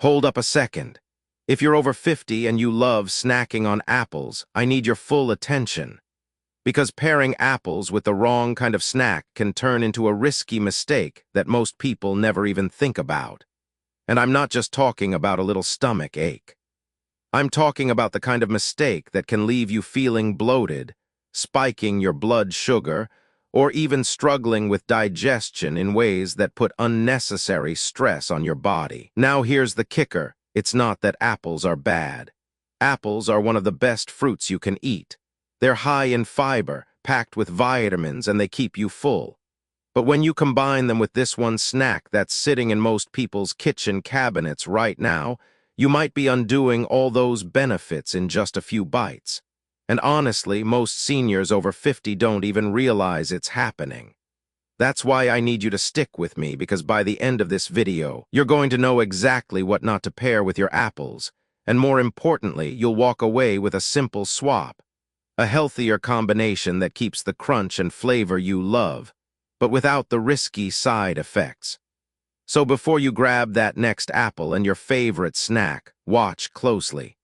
Hold up a second. If you're over 50 and you love snacking on apples, I need your full attention. Because pairing apples with the wrong kind of snack can turn into a risky mistake that most people never even think about. And I'm not just talking about a little stomach ache. I'm talking about the kind of mistake that can leave you feeling bloated, spiking your blood sugar, or even struggling with digestion in ways that put unnecessary stress on your body. Now here's the kicker. It's not that apples are bad. Apples are one of the best fruits you can eat. They're high in fiber, packed with vitamins, and they keep you full. But when you combine them with this one snack that's sitting in most people's kitchen cabinets right now, you might be undoing all those benefits in just a few bites. And honestly, most seniors over 50 don't even realize it's happening. That's why I need you to stick with me, because by the end of this video, you're going to know exactly what not to pair with your apples, and more importantly, you'll walk away with a simple swap. A healthier combination that keeps the crunch and flavor you love, but without the risky side effects. So before you grab that next apple and your favorite snack, watch closely.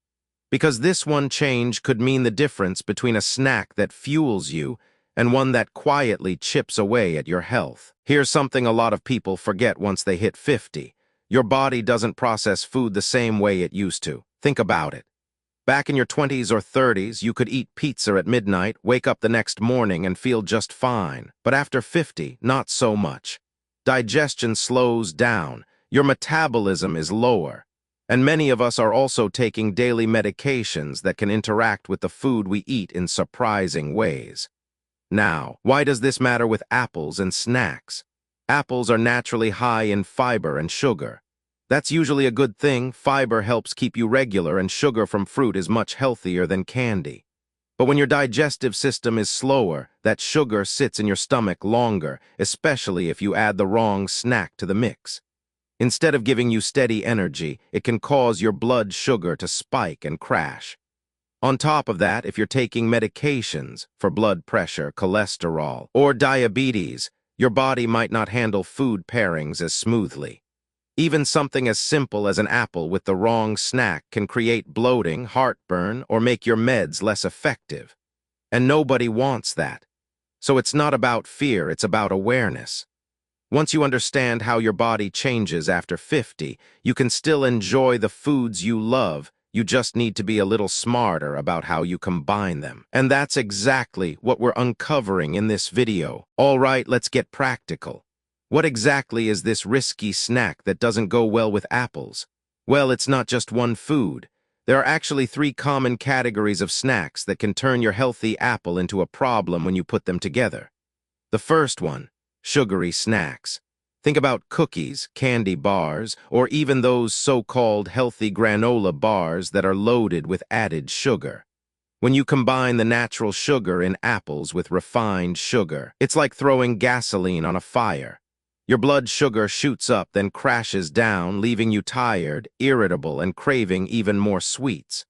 Because this one change could mean the difference between a snack that fuels you and one that quietly chips away at your health. Here's something a lot of people forget once they hit 50. Your body doesn't process food the same way it used to. Think about it. Back in your 20s or 30s, you could eat pizza at midnight, wake up the next morning, and feel just fine. But after 50, not so much. Digestion slows down, your metabolism is lower, and many of us are also taking daily medications that can interact with the food we eat in surprising ways. Now, why does this matter with apples and snacks? Apples are naturally high in fiber and sugar. That's usually a good thing. Fiber helps keep you regular, and sugar from fruit is much healthier than candy. But when your digestive system is slower, that sugar sits in your stomach longer, especially if you add the wrong snack to the mix. Instead of giving you steady energy, it can cause your blood sugar to spike and crash. On top of that, if you're taking medications for blood pressure, cholesterol, or diabetes, your body might not handle food pairings as smoothly. Even something as simple as an apple with the wrong snack can create bloating, heartburn, or make your meds less effective. And nobody wants that. So it's not about fear, it's about awareness. Once you understand how your body changes after 50, you can still enjoy the foods you love. You just need to be a little smarter about how you combine them. And that's exactly what we're uncovering in this video. All right, let's get practical. What exactly is this risky snack that doesn't go well with apples? Well, it's not just one food. There are actually 3 common categories of snacks that can turn your healthy apple into a problem when you put them together. The first one, sugary snacks. Think about cookies, candy bars, or even those so-called healthy granola bars that are loaded with added sugar. When you combine the natural sugar in apples with refined sugar, it's like throwing gasoline on a fire. Your blood sugar shoots up, then crashes down, leaving you tired, irritable, and craving even more sweets.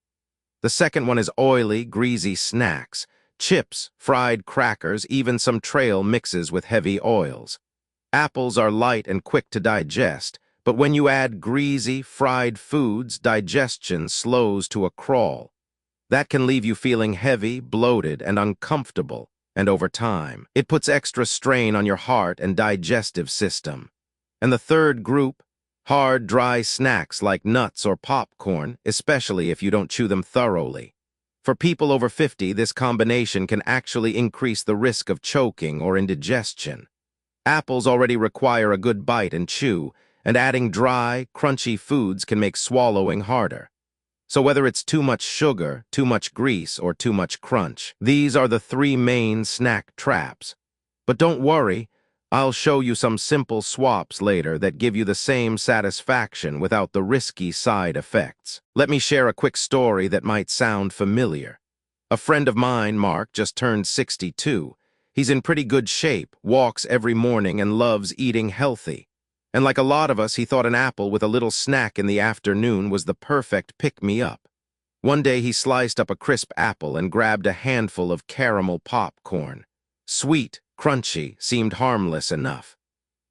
The second one is oily, greasy snacks. Chips, fried crackers, even some trail mixes with heavy oils. Apples are light and quick to digest, but when you add greasy, fried foods, digestion slows to a crawl. That can leave you feeling heavy, bloated, and uncomfortable. And over time, it puts extra strain on your heart and digestive system. And the third group, hard, dry snacks like nuts or popcorn, especially if you don't chew them thoroughly. For people over 50, this combination can actually increase the risk of choking or indigestion. Apples already require a good bite and chew, and adding dry, crunchy foods can make swallowing harder. So whether it's too much sugar, too much grease, or too much crunch, these are the 3 main snack traps. But don't worry, I'll show you some simple swaps later that give you the same satisfaction without the risky side effects. Let me share a quick story that might sound familiar. A friend of mine, Mark, just turned 62. He's in pretty good shape, walks every morning, and loves eating healthy. And like a lot of us, he thought an apple with a little snack in the afternoon was the perfect pick-me-up. One day he sliced up a crisp apple and grabbed a handful of caramel popcorn. Sweet, crunchy, seemed harmless enough.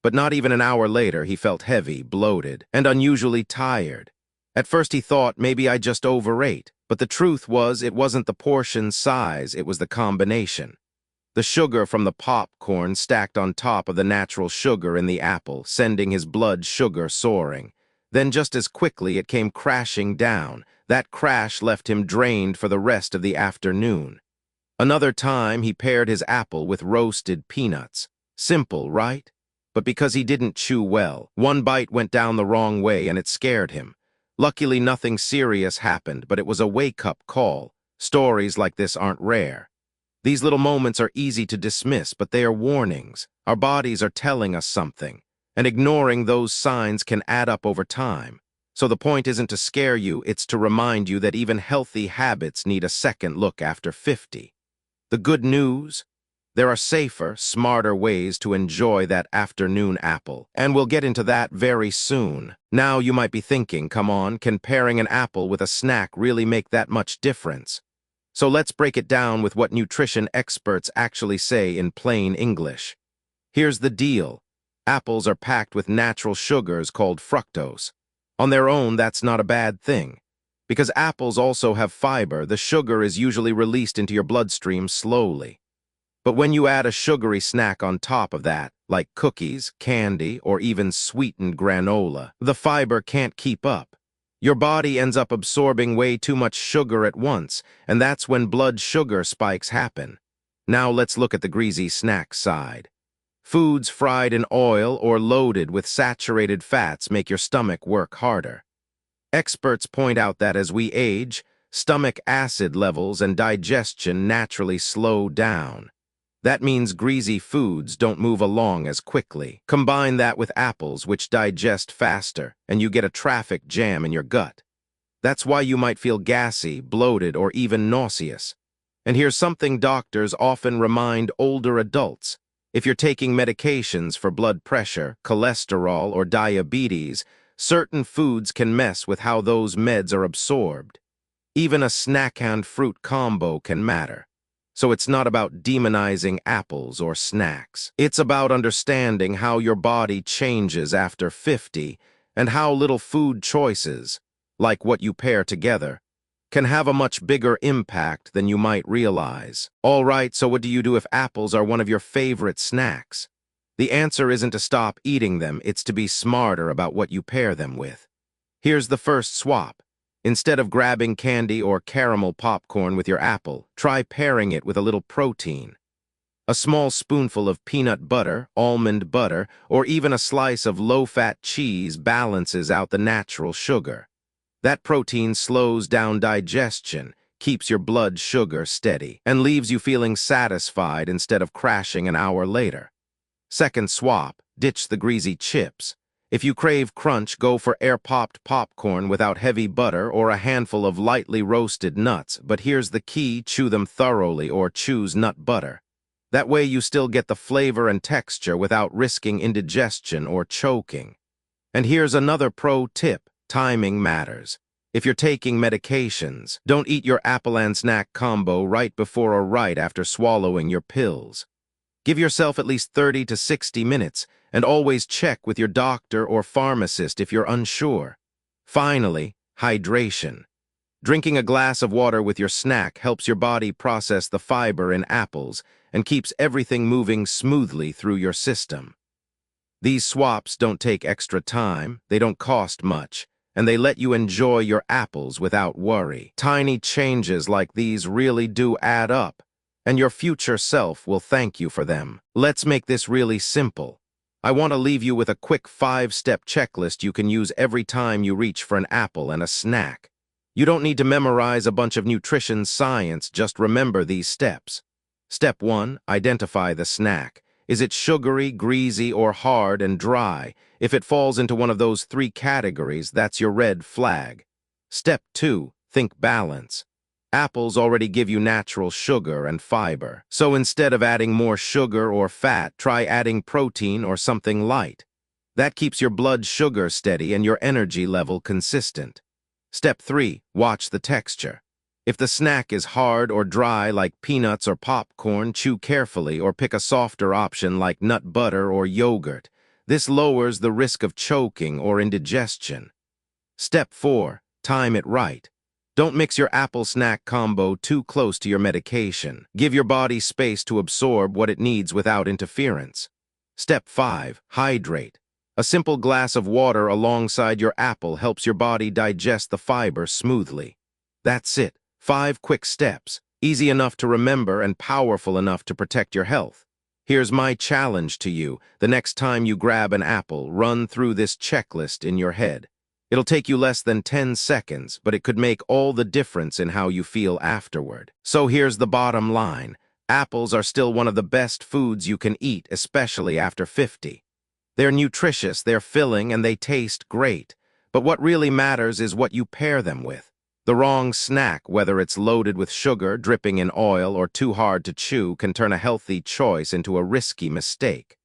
But not even an hour later, he felt heavy, bloated, and unusually tired. At first he thought maybe I just overate, but the truth was it wasn't the portion size, it was the combination. The sugar from the popcorn stacked on top of the natural sugar in the apple, sending his blood sugar soaring. Then just as quickly it came crashing down. That crash left him drained for the rest of the afternoon. Another time he paired his apple with roasted peanuts. Simple, right? But because he didn't chew well, one bite went down the wrong way and it scared him. Luckily nothing serious happened, but it was a wake-up call. Stories like this aren't rare. These little moments are easy to dismiss, but they are warnings. Our bodies are telling us something, and ignoring those signs can add up over time. So the point isn't to scare you, it's to remind you that even healthy habits need a second look after 50. The good news? There are safer, smarter ways to enjoy that afternoon apple, and we'll get into that very soon. Now you might be thinking, come on, can pairing an apple with a snack really make that much difference? So let's break it down with what nutrition experts actually say in plain English. Here's the deal. Apples are packed with natural sugars called fructose. On their own, that's not a bad thing. Because apples also have fiber, the sugar is usually released into your bloodstream slowly. But when you add a sugary snack on top of that, like cookies, candy, or even sweetened granola, the fiber can't keep up. Your body ends up absorbing way too much sugar at once, and that's when blood sugar spikes happen. Now let's look at the greasy snack side. Foods fried in oil or loaded with saturated fats make your stomach work harder. Experts point out that as we age, stomach acid levels and digestion naturally slow down. That means greasy foods don't move along as quickly. Combine that with apples, which digest faster, and you get a traffic jam in your gut. That's why you might feel gassy, bloated, or even nauseous. And here's something doctors often remind older adults. If you're taking medications for blood pressure, cholesterol, or diabetes, certain foods can mess with how those meds are absorbed. Even a snack and fruit combo can matter. So it's not about demonizing apples or snacks. It's about understanding how your body changes after 50 and how little food choices, like what you pair together, can have a much bigger impact than you might realize. All right, so what do you do if apples are one of your favorite snacks? The answer isn't to stop eating them, it's to be smarter about what you pair them with. Here's the first swap. Instead of grabbing candy or caramel popcorn with your apple, try pairing it with a little protein. A small spoonful of peanut butter, almond butter, or even a slice of low-fat cheese balances out the natural sugar. That protein slows down digestion, keeps your blood sugar steady, and leaves you feeling satisfied instead of crashing an hour later. Second swap, ditch the greasy chips. If you crave crunch, go for air-popped popcorn without heavy butter or a handful of lightly roasted nuts, but here's the key, chew them thoroughly or choose nut butter. That way you still get the flavor and texture without risking indigestion or choking. And here's another pro tip, timing matters. If you're taking medications, don't eat your apple and snack combo right before or right after swallowing your pills. Give yourself at least 30 to 60 minutes, and always check with your doctor or pharmacist if you're unsure. Finally, hydration. Drinking a glass of water with your snack helps your body process the fiber in apples and keeps everything moving smoothly through your system. These swaps don't take extra time, they don't cost much, and they let you enjoy your apples without worry. Tiny changes like these really do add up, and your future self will thank you for them. Let's make this really simple. I want to leave you with a quick 5-step checklist you can use every time you reach for an apple and a snack. You don't need to memorize a bunch of nutrition science, just remember these steps. Step 1, identify the snack. Is it sugary, greasy, or hard and dry? If it falls into one of those 3 categories, that's your red flag. Step 2, think balance. Apples already give you natural sugar and fiber, so instead of adding more sugar or fat, try adding protein or something light. That keeps your blood sugar steady and your energy level consistent. Step 3, watch the texture. If the snack is hard or dry like peanuts or popcorn, chew carefully or pick a softer option like nut butter or yogurt. This lowers the risk of choking or indigestion. Step 4, Time it right. Don't mix your apple snack combo too close to your medication. Give your body space to absorb what it needs without interference. Step 5. Hydrate. A simple glass of water alongside your apple helps your body digest the fiber smoothly. That's it. 5 quick steps, easy enough to remember and powerful enough to protect your health. Here's my challenge to you. The next time you grab an apple, run through this checklist in your head. It'll take you less than 10 seconds, but it could make all the difference in how you feel afterward. So here's the bottom line. Apples are still one of the best foods you can eat, especially after 50. They're nutritious, they're filling, and they taste great. But what really matters is what you pair them with. The wrong snack, whether it's loaded with sugar, dripping in oil, or too hard to chew, can turn a healthy choice into a risky mistake.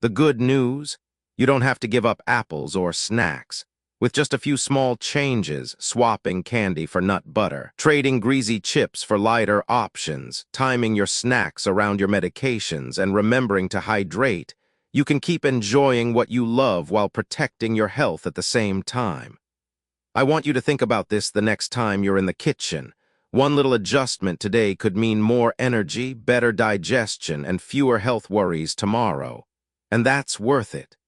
The good news? You don't have to give up apples or snacks. With just a few small changes, swapping candy for nut butter, trading greasy chips for lighter options, timing your snacks around your medications, and remembering to hydrate, you can keep enjoying what you love while protecting your health at the same time. I want you to think about this the next time you're in the kitchen. One little adjustment today could mean more energy, better digestion, and fewer health worries tomorrow. And that's worth it.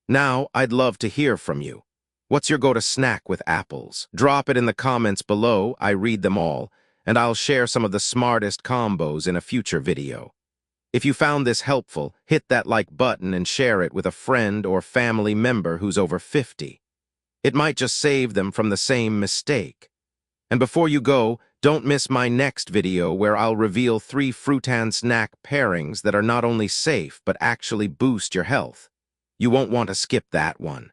Now, I'd love to hear from you. What's your go-to snack with apples? Drop it in the comments below, I read them all, and I'll share some of the smartest combos in a future video. If you found this helpful, hit that like button and share it with a friend or family member who's over 50. It might just save them from the same mistake. And before you go, don't miss my next video where I'll reveal 3 fruit and snack pairings that are not only safe but actually boost your health. You won't want to skip that one.